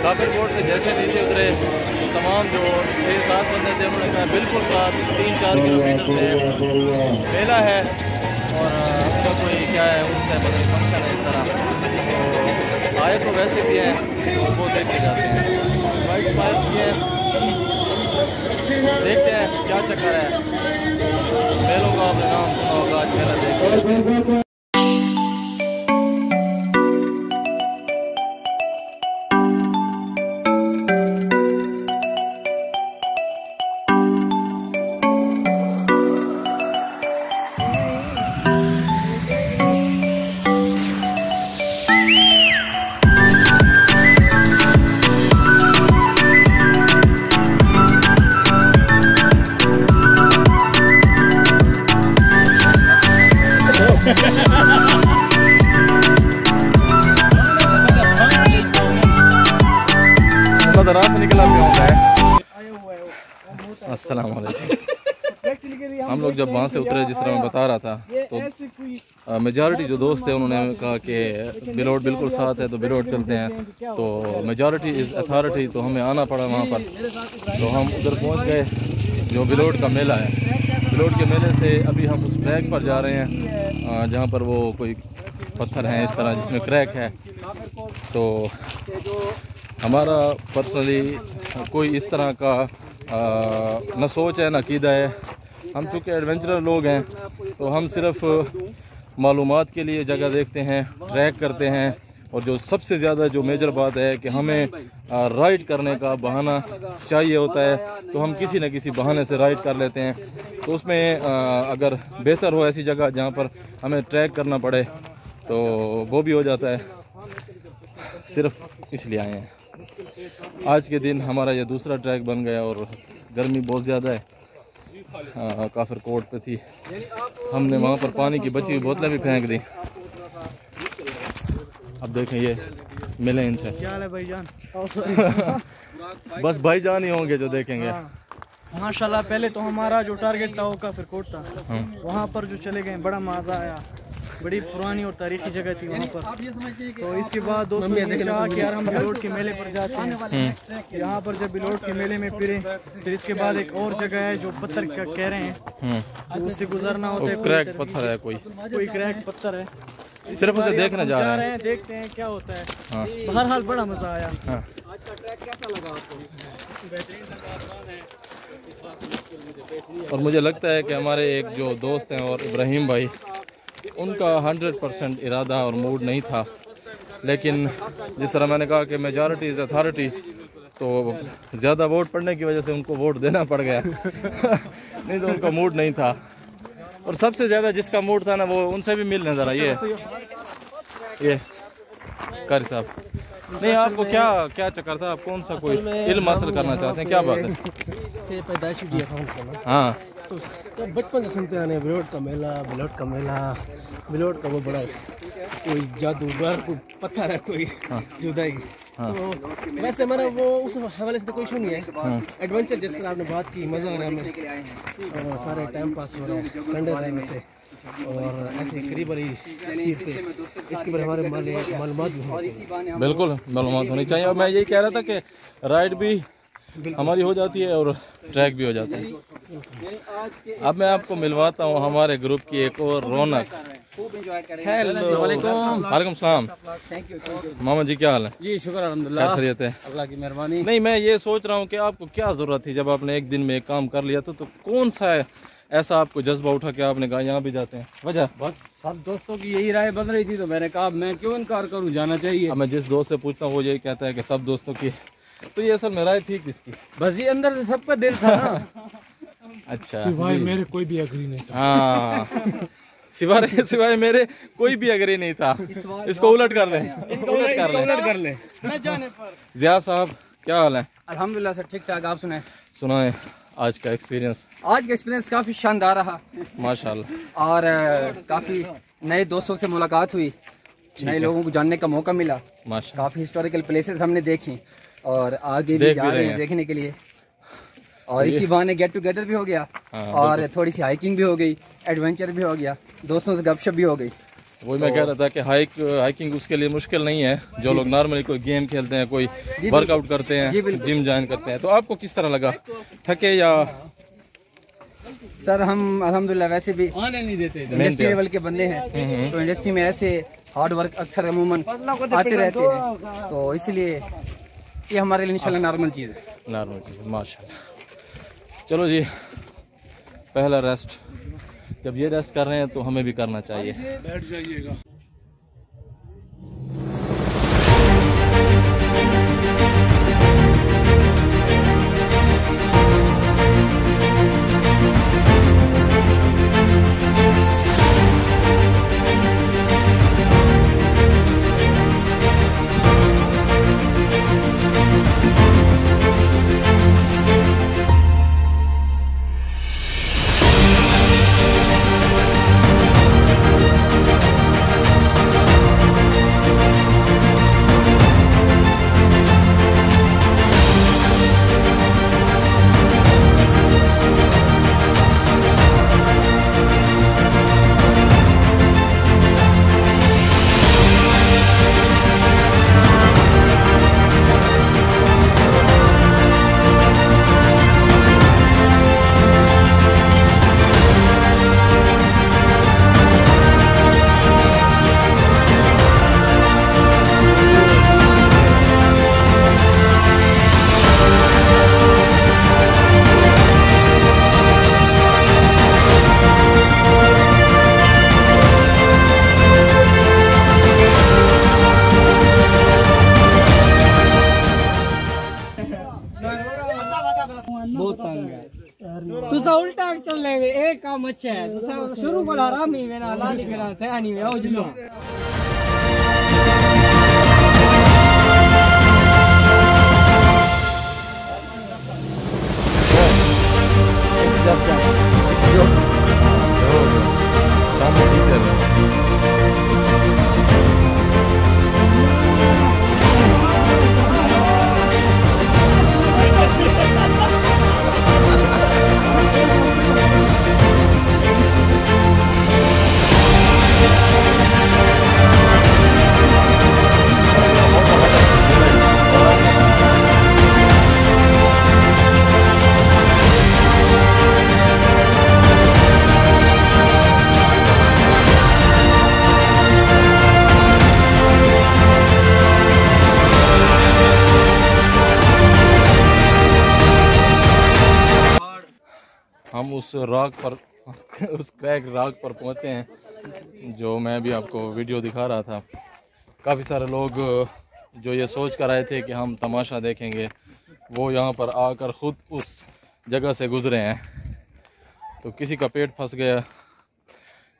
काफिर कोट से जैसे नीचे उतरे तो तमाम जो 6-7 बंदे थे उन्होंने कहा बिल्कुल साथ 3-4 किलोमीटर में मेला है और उसका कोई क्या है उससे मतलब फंक्शन है इस तरह, तो आए तो वैसे भी हैं तो वो देख के जाते हैं। वाइट स्पाइस भी है, देखते हैं क्या चक्कर है। मेलों का आपने नाम सुना होगा, आज मेला देखते हैं। रात निकला भी होता है। अस्सलाम वालेकुम। हम लोग जब वहाँ से उतरे, जिस तरह मैं बता रहा था, तो मेजॉरिटी जो दोस्त थे उन्होंने कहा कि बिलोट बिल्कुल साथ है तो बिलोट चलते हैं, तो मेजॉरिटी इज़ अथॉरिटी, तो हमें आना पड़ा वहाँ पर। तो हम उधर पहुँच गए जो बिलोट का मेला है। बिलोट के मेले से अभी हम उस ट्रैक पर जा रहे हैं जहाँ पर वो कोई पत्थर हैं इस तरह जिसमें क्रैक है। तो हमारा पर्सनली कोई इस तरह का न सोच है न कीदा है। हम चूँकि एडवेंचरर लोग हैं तो हम सिर्फ मालूमात के लिए जगह देखते हैं, ट्रैक करते हैं, और जो सबसे ज़्यादा जो मेजर बात है कि हमें राइड करने का बहाना चाहिए होता है, तो हम किसी न किसी बहाने से राइड कर लेते हैं। तो उसमें अगर बेहतर हो ऐसी जगह जहाँ पर हमें ट्रैक करना पड़े तो वो भी हो जाता है। सिर्फ इसलिए आए हैं। आज के दिन हमारा ये दूसरा ट्रैक बन गया और गर्मी बहुत ज़्यादा है। काफिर कोट पे थी, हमने वहाँ पर पानी की बची हुई बोतलें भी फेंक दी। अब देखें ये मिले इनसे। क्या हाल है भाईजान? बस भाईजान ही होंगे जो देखेंगे। माशाल्लाह। पहले तो हमारा जो टारगेट था वो काफिर कोट था, वहाँ पर जो चले गए बड़ा मज़ा आया। बड़ी पुरानी और तारीखी जगह थी वहाँ पर। तो इसके बाद दोस्तों ने कहा कि यार हम बिलोट के मेले पर जाते हैं। यहाँ पर जब बिलोट के मेले में फिरे, फिर इसके बाद एक और जगह है जो पत्थर का कह रहे हैं, तो उससे गुजरना होता है। क्रैक पत्थर है, कोई क्रैक पत्थर है, सिर्फ उसे देखने जा रहे हैं। देखते हैं क्या होता है। बहरहाल बड़ा मजा आया। आज का ट्रैक कैसा लगा आपको? और मुझे लगता है कि हमारे एक जो दोस्त हैं और इब्राहिम भाई, उनका 100% इरादा और मूड नहीं था, लेकिन जिस तरह मैंने कहा कि मेजॉरिटी इज़ अथॉरिटी, तो ज़्यादा वोट पड़ने की वजह से उनको वोट देना पड़ गया। नहीं तो उनका मूड नहीं था। और सबसे ज़्यादा जिसका मूड था ना, वो उनसे भी मिलने ज़रा। ये कारी साहब, नहीं आपको क्या चक्कर था? आप कौन सा कोई इल्म हासिल करना चाहते हैं? क्या बात है? पैदाइशी दिया था उनका। हाँ, तो बचपन से सुनते आने बिलोट का मेला, बिलोट का मेला, बिलोट का वो बड़ा कोई जादूगर, कोई पत्थर है, कोई जुदाई। तो वैसे मेरा वो उस हवाले से तो कोई इशू नहीं है। एडवेंचर जिस तरह आपने बात की, मज़ा आ रहा है हमें, और सारे टाइम पास हो रहा है। संडे टाइम से और ऐसे करीब वाली चीज़ पे इसके बारे हमारे मालूमात भी होनी चाहिए। बिल्कुल मालूमात होनी चाहिए। और मैं यही कह रहा था कि राइड भी हमारी हो जाती है और ट्रैक भी हो जाता है। अब मैं आपको मिलवाता हूँ हमारे ग्रुप की एक और रौनक। हेलो, वालेकुम सलाम। मामा जी क्या हाल है? जी शुक्र अल्हम्दुलिल्लाह, खैरियत है, अल्लाह की मेहरबानी। नहीं मैं ये सोच रहा हूँ कि आपको क्या ज़रूरत थी जब आपने एक दिन में एक काम कर लिया तो कौन सा ऐसा आपको जज्बा उठा के आपने कहा यहाँ भी जाते हैं? वजह बस सब दोस्तों की यही राय बन रही थी, तो मैंने कहा मैं क्यों इनकार करूँ, जाना चाहिए। अब मैं जिस दोस्त से पूछता हूँ वो यही कहता है कि सब दोस्तों की, तो ये असल में राय थी किसकी? बस ये अंदर से सबका दिल था ना। अच्छा, सिवाय मेरे कोई भी एग्री नहीं था। हाँ, सिवाय मेरे कोई भी एग्री नहीं था। इसको उलट कर लें, इसको उलट कर ले। जिया साहब क्या हाल है? अल्हम्दुलिल्लाह सर, ठीक ठाक। आप सुनाए आज का एक्सपीरियंस। आज का एक्सपीरियंस काफ़ी शानदार रहा माशाल्लाह, और काफ़ी नए दोस्तों से मुलाकात हुई, नए लोगों को जानने का मौका मिला। काफ़ी हिस्टोरिकल प्लेसेस हमने देखी और आगे भी जा रहे हैं देखने के लिए। और इसी बहाने गेट टुगेदर भी हो गया और थोड़ी सी हाइकिंग भी हो गई, एडवेंचर भी हो गया, दोस्तों से गपशप भी हो गई। वही मैं कह रहा था कि हाइकिंग उसके लिए मुश्किल नहीं है। जो लोग नॉर्मली कोई गेम खेलते हैं, कोई वर्कआउट करते हैं, जिम ज्वाइन करते हैं, तो आपको किस तरह लगा? थके या? सर हम अल्हम्दुलिल्लाह वैसे भी इंडस्ट्री लेवल के बंदे हैं, तो इंडस्ट्री में ऐसे हार्ड वर्क अक्सर अमूमन आते रहते हैं, तो इसलिए ये हमारे लिए इंशाल्लाह नॉर्मल चीज़ है। नॉर्मल चीज़ है, माशाल्लाह। चलो जी, पहला रेस्ट। जब ये रेस्ट कर रहे हैं तो हमें भी करना चाहिए। बैठ जाइएगा। बहुत तंग है। तुसा उल्टा चल रहे एक काम अच्छा है, तुसा शुरू को आराम ही मेरा लाली करा था नहीं आओ जिलो। हम उस रॉक पर उस क्रैक रॉक पर पहुँचे हैं जो मैं भी आपको वीडियो दिखा रहा था। काफ़ी सारे लोग जो ये सोच कर आए थे कि हम तमाशा देखेंगे, वो यहाँ पर आकर ख़ुद उस जगह से गुज़रे हैं। तो किसी का पेट फंस गया,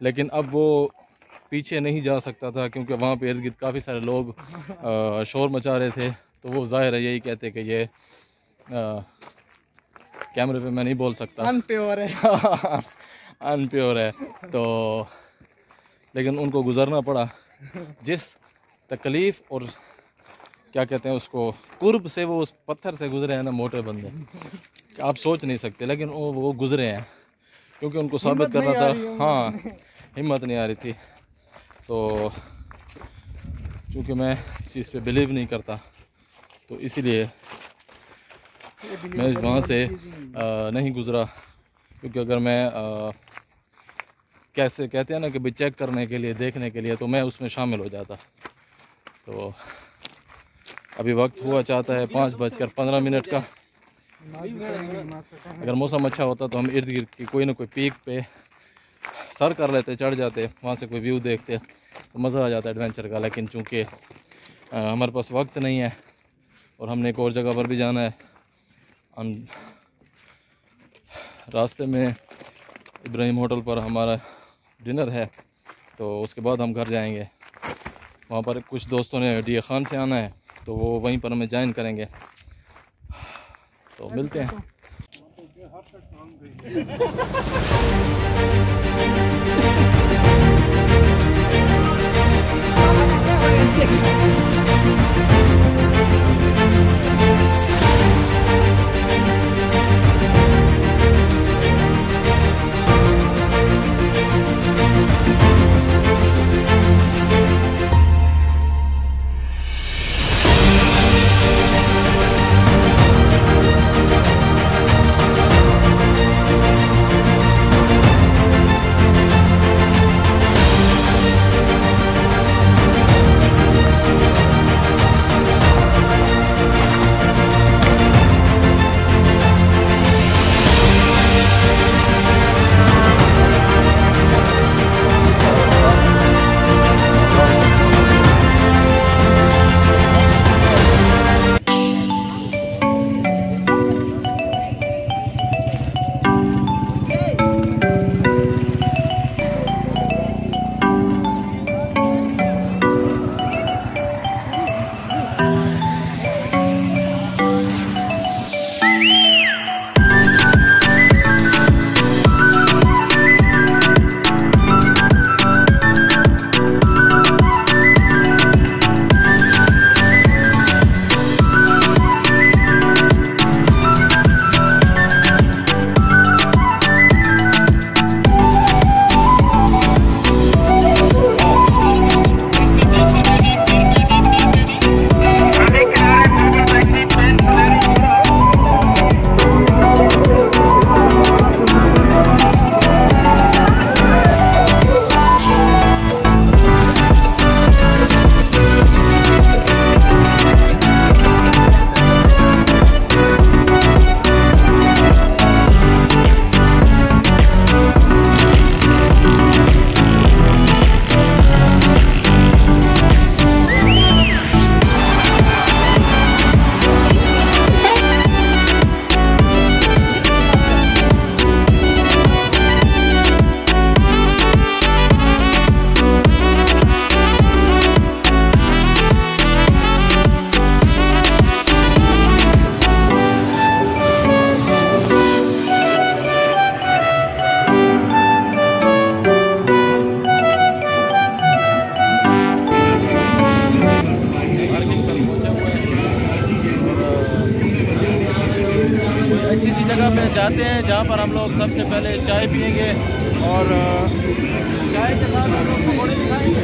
लेकिन अब वो पीछे नहीं जा सकता था क्योंकि वहाँ पे इर्द गिर्द काफ़ी सारे लोग शोर मचा रहे थे। तो वो ज़ाहिर है यही कहते कि ये कैमरे पे मैं नहीं बोल सकता, अनप्योर है अनप्योर है। तो लेकिन उनको गुज़रना पड़ा। जिस तकलीफ़ और क्या कहते हैं उसको कुर्ब से वो उस पत्थर से गुज़रे हैं ना मोटे बंदे, आप सोच नहीं सकते। लेकिन वो गुज़रे हैं क्योंकि उनको साबित करना था। हाँ, हिम्मत नहीं आ रही थी। तो चूँकि मैं इस चीज़ पे बिलीव नहीं करता, तो इसीलिए मैं वहाँ से नहीं गुज़रा। क्योंकि अगर मैं कैसे कहते हैं ना कि भाई चेक करने के लिए, देखने के लिए, तो मैं उसमें शामिल हो जाता। तो अभी वक्त हुआ चाहता है 5:15 का। अगर मौसम अच्छा होता तो हम इर्द गिर्द की कोई ना कोई पीक पे सर कर लेते, चढ़ जाते, वहाँ से कोई व्यू देखते, तो मज़ा आ जाता एडवेंचर का। लेकिन चूँकि हमारे पास वक्त नहीं है और हमने एक और जगह पर भी जाना है, रास्ते में इब्राहिम होटल पर हमारा डिनर है, तो उसके बाद हम घर जाएंगे। वहाँ पर कुछ दोस्तों ने डी खान से आना है, तो वो वहीं पर हमें ज्वाइन करेंगे। तो मिलते हैं। जाते हैं जहाँ पर हम लोग सबसे पहले चाय पियेंगे और चाय के साथ हम लोग पकौड़े भी खाएंगे।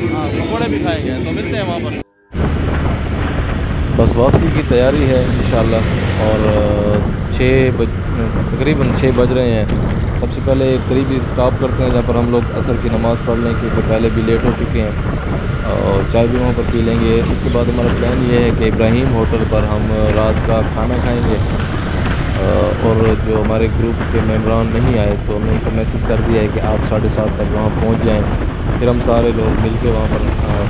हाँ, पकौड़े भी खाएंगे। तो मिलते हैं वहाँ पर। बस वापसी की तैयारी है इंशाल्लाह और तकरीबन 6 बज रहे हैं। सबसे पहले करीबी स्टॉप करते हैं जहाँ पर हम लोग असर की नमाज़ पढ़ लें, क्योंकि पहले भी लेट हो चुके हैं, और चाय भी वहाँ पर पी लेंगे। उसके बाद हमारा प्लान ये है कि इब्राहिम होटल पर हम रात का खाना खाएंगे। और जो हमारे ग्रुप के मेम्बरान नहीं आए तो हमने उनको मैसेज कर दिया है कि आप 7:30 तक वहाँ पहुँच जाएँ, फिर हम सारे लोग मिल के वहाँ पर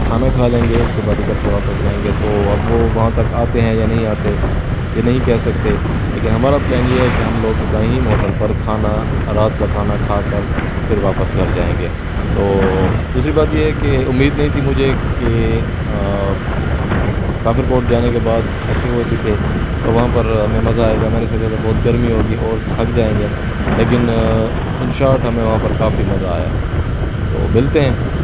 खाना खा लेंगे, उसके बाद इकट्ठे वापस जाएंगे। तो अब वो वहाँ तक आते हैं या नहीं आते ये नहीं कह सकते, लेकिन हमारा प्लान ये है कि हम लोग इब्राहिम होटल पर रात का खाना खाकर फिर वापस घर जाएंगे। तो दूसरी बात ये है कि उम्मीद नहीं थी मुझे कि काफिरकोट जाने के बाद थके हुए भी थे तो वहाँ पर हमें मज़ा आएगा। मैंने सोचा था बहुत गर्मी होगी और थक जाएंगे, लेकिन इन शॉर्ट हमें वहाँ पर काफ़ी मज़ा आया। तो मिलते हैं।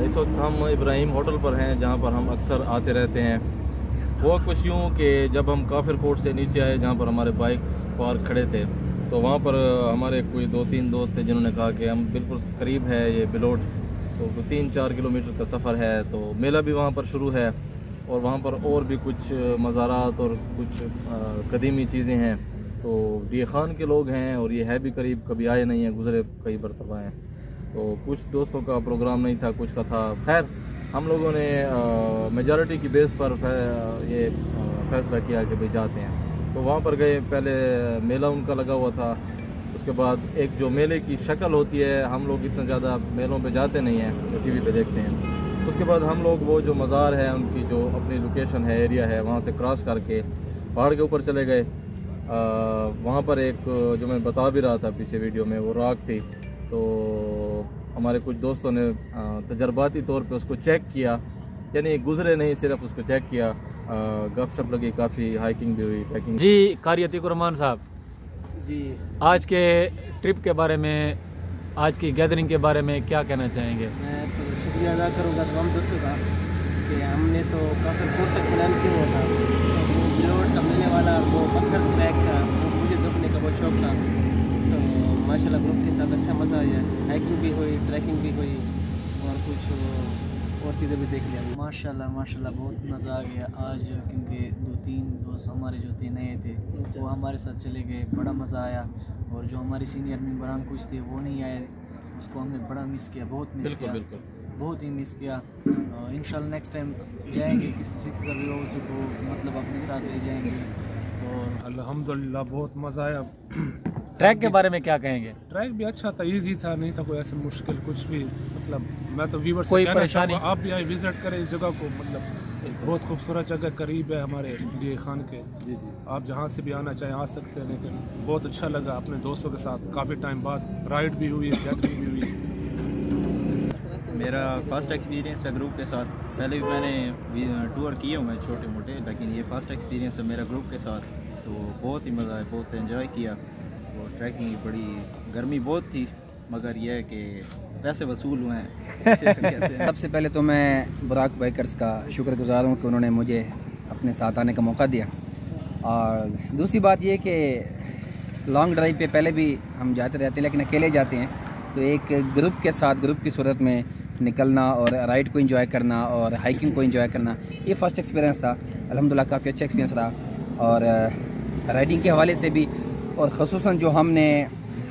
इस वक्त हम इब्राहिम होटल पर हैं जहां पर हम अक्सर आते रहते हैं। वो कुछ यूँ कि जब हम काफिरकोट से नीचे आए जहां पर हमारे बाइक पार्क खड़े थे तो वहां पर हमारे कोई 2-3 दोस्त थे जिन्होंने कहा कि हम बिल्कुल करीब है ये बिलोट, तो 3-4 किलोमीटर का सफ़र है, तो मेला भी वहाँ पर शुरू है और वहाँ पर और भी कुछ मज़ारात और कुछ कदीमी चीज़ें हैं। तो डी खान के लोग हैं और ये है भी करीब, कभी आए नहीं हैं, गुज़रे कई मरतबा हैं। तो कुछ दोस्तों का प्रोग्राम नहीं था, कुछ का था। खैर हम लोगों ने मेजॉरिटी की बेस पर ये फ़ैसला किया कि भाई जाते हैं। तो वहाँ पर गए, पहले मेला उनका लगा हुआ था, उसके बाद एक जो मेले की शक्ल होती है, हम लोग इतना ज़्यादा मेलों पे जाते नहीं हैं, तो टीवी पे देखते हैं। उसके बाद हम लोग वो जो मज़ार है उनकी जो अपनी लोकेशन है, एरिया है, वहाँ से क्रॉस करके पहाड़ के ऊपर चले गए। वहाँ पर एक जो मैं बता भी रहा था पीछे वीडियो में, वो राख थी। तो हमारे कुछ दोस्तों ने तजर्बाती तौर पे उसको चेक किया, यानी गुजरे नहीं, सिर्फ उसको चेक किया, गपशप लगी, काफ़ी हाइकिंग भी हुई, ट्रैकिंग। जी कारी अतीकुर रहमान साहब जी, आज के ट्रिप के बारे में, आज की गैदरिंग के बारे में क्या कहना चाहेंगे? मैं तो शुक्रिया अदा करूँगा तमाम दोस्तों का कि हमने तो काफिरकोट तक प्लान किया हुआ था। तो वो बिलोट का मिलने वाला वो पत्थर ट्रैक था, वो मुझे देखने का बहुत शौक था। तो माशाल्लाह ग्रुप के साथ अच्छा मज़ा आया, हाइकिंग भी हुई, ट्रैकिंग भी हुई और कुछ और चीज़ें भी देख लिया। माशाल्लाह माशाल्लाह बहुत मज़ा आ गया आज, क्योंकि 2-3 दोस्त हमारे जो थे नए थे वो हमारे साथ चले गए, बड़ा मज़ा आया। और जो हमारे सीनियर मेंबरान कुछ थे वो नहीं आए, उसको हमने बड़ा मिस किया, बहुत मिस किया, बहुत ही मिस किया। इंशाल्लाह नेक्स्ट टाइम जाएंगे, किसी से को मतलब अपने साथ ले जाएंगे। और अल्हम्दुलिल्लाह बहुत मज़ा आया। ट्रैक के बारे में क्या कहेंगे? ट्रैक भी अच्छा था, इजी था, नहीं था कोई ऐसे मुश्किल कुछ भी। मतलब मैं तो व्यूअर्स कोई से कहना परेशानी? चाहूँगा आप भी आए, विजिट करें इस जगह को। मतलब बहुत खूबसूरत जगह, करीब है हमारे डी खान के। आप जहाँ से भी आना चाहें आ सकते हैं। लेकिन बहुत अच्छा लगा अपने दोस्तों के साथ, काफ़ी टाइम बाद राइड भी हुई, गैदरिंग भी हुई। मेरा फर्स्ट एक्सपीरियंस है ग्रुप के साथ। पहले भी मैंने टूर किए हुए हैं छोटे मोटे, लेकिन ये फर्स्ट एक्सपीरियंस है मेरा ग्रुप के साथ। तो बहुत ही मज़ा आया, बहुत एंजॉय किया। और ट्रैकिंग बड़ी गर्मी बहुत थी, मगर यह है कि पैसे वसूल हुए हैं। सबसे पहले तो मैं बुराक बाइकर्स का शुक्रगुजार हूँ कि उन्होंने मुझे अपने साथ आने का मौका दिया। और दूसरी बात ये कि लॉन्ग ड्राइव पे पहले भी हम जाते रहते हैं, लेकिन अकेले जाते हैं। तो एक ग्रुप के साथ, ग्रुप की सूरत में निकलना और राइड को एंजॉय करना और हाइकिंग को एंजॉय करना, ये फ़र्स्ट एक्सपीरियंस था। अल्हम्दुलिल्लाह काफ़ी अच्छा एक्सपीरियंस रहा। और राइडिंग के हवाले से भी और ख़ुसूसन जो हमने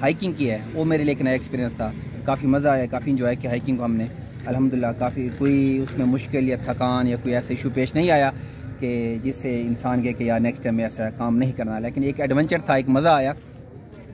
हाइकिंग की है वो मेरे लिए एक नया एक्सपीरियंस था। काफ़ी मज़ा आया, काफ़ी एंजॉय किया हाइकिंग को हमने अल्हम्दुलिल्लाह। काफ़ी कोई उसमें मुश्किल या थकान या कोई ऐसा इशू पेश नहीं आया कि जिससे इंसान के कि यार नेक्स्ट टाइम ऐसा काम नहीं करना। लेकिन एक एडवेंचर था, एक मज़ा आया।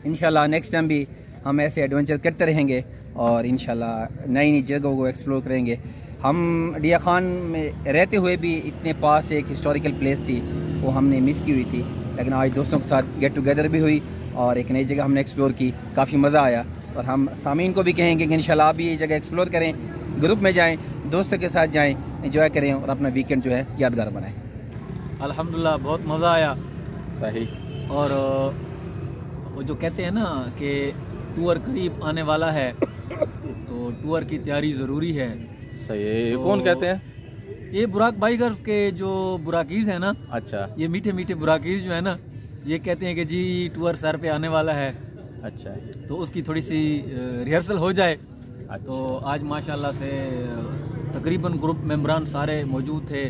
इंशाल्लाह नेक्स्ट टाइम भी हम ऐसे एडवेंचर करते रहेंगे और इंशाल्लाह नई नई जगहों को एक्सप्लोर करेंगे। हम डिया खान में रहते हुए भी इतने पास एक हिस्टोरिकल प्लेस थी वो हमने मिस की हुई थी, लेकिन आज दोस्तों के साथ गेट टुगेदर भी हुई और एक नई जगह हमने एक्सप्लोर की, काफ़ी मज़ा आया। और हम सामीन को भी कहेंगे कि इंशाल्लाह आप भी ये जगह एक्सप्लोर करें, ग्रुप में जाएँ, दोस्तों के साथ जाएँ, एंजॉय करें और अपना वीकेंड जो है यादगार बनाएं। अल्हम्दुलिल्लाह बहुत मज़ा आया। सही। और वो जो कहते हैं ना कि टूर करीब आने वाला है तो टूर की तैयारी ज़रूरी है। सही है। ये कौन कहते हैं? ये बुराक बाइकर्स के जो बुराकीज़ हैं ना, अच्छा, ये मीठे मीठे बुराकीज़ जो है ना, ये कहते हैं कि जी टूर सर पे आने वाला है। अच्छा, तो उसकी थोड़ी सी रिहर्सल हो जाए। अच्छा। तो आज माशाल्लाह से तकरीबन ग्रुप मेंबरान सारे मौजूद थे,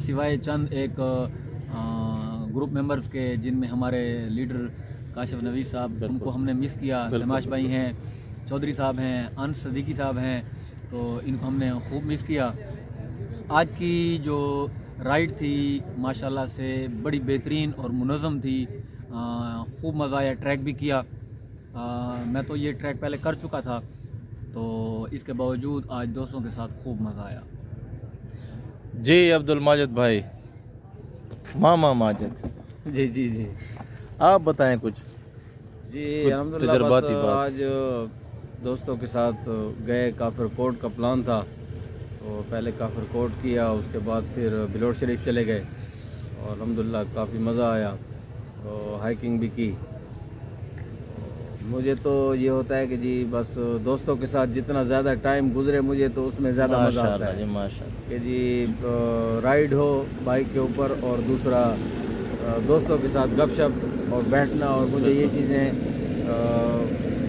सिवाय चंद एक ग्रुप मेंबर्स के जिनमें हमारे लीडर काशिफ नवीद साहब, उनको हमने मिस किया। नमाश भाई हैं, चौधरी साहब हैं, अनस सदीकी साहब हैं, तो इनको हमने खूब मिस किया। आज की जो राइड थी माशाल्लाह से बड़ी बेहतरीन और मुनज़्ज़म थी, खूब मज़ा आया। ट्रैक भी किया, मैं तो ये ट्रैक पहले कर चुका था, तो इसके बावजूद आज दोस्तों के साथ खूब मज़ा आया। जी अब्दुल माजिद भाई, मामा माजिद जी जी जी, आप बताएं कुछ। जी अल्हम्दुलिल्लाह, बस आज दोस्तों के साथ गए, काफिर कोट का प्लान था तो पहले काफिर कोट किया, उसके बाद फिर बिलोट शरीफ चले गए और अल्हम्दुलिल्लाह काफ़ी मज़ा आया। तो हाइकिंग भी की। मुझे तो ये होता है कि जी बस दोस्तों के साथ जितना ज़्यादा टाइम गुजरे मुझे तो उसमें ज़्यादा मज़ा आता है माशाअल्लाह कि जी राइड हो बाइक के ऊपर और दूसरा दोस्तों के साथ गपशप और बैठना, और मुझे ये चीज़ें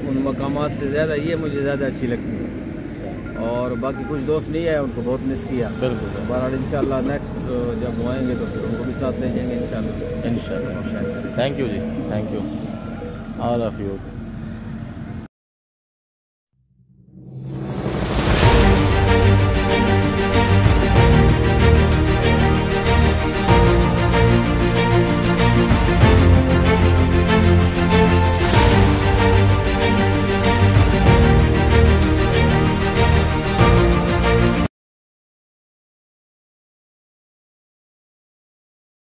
उन मकामात से ज़्यादा ये मुझे ज़्यादा अच्छी लगती है। और बाकी कुछ दोस्त नहीं है, उनको बहुत मिस किया। बिल्कुल। बहरहाल इंशाल्लाह नेक्स्ट जब वो आएंगे तो फिर उनको भी साथ ले जाएंगे इंशाल्लाह। इंशाल्लाह। थैंक यू जी, thank you. All of you.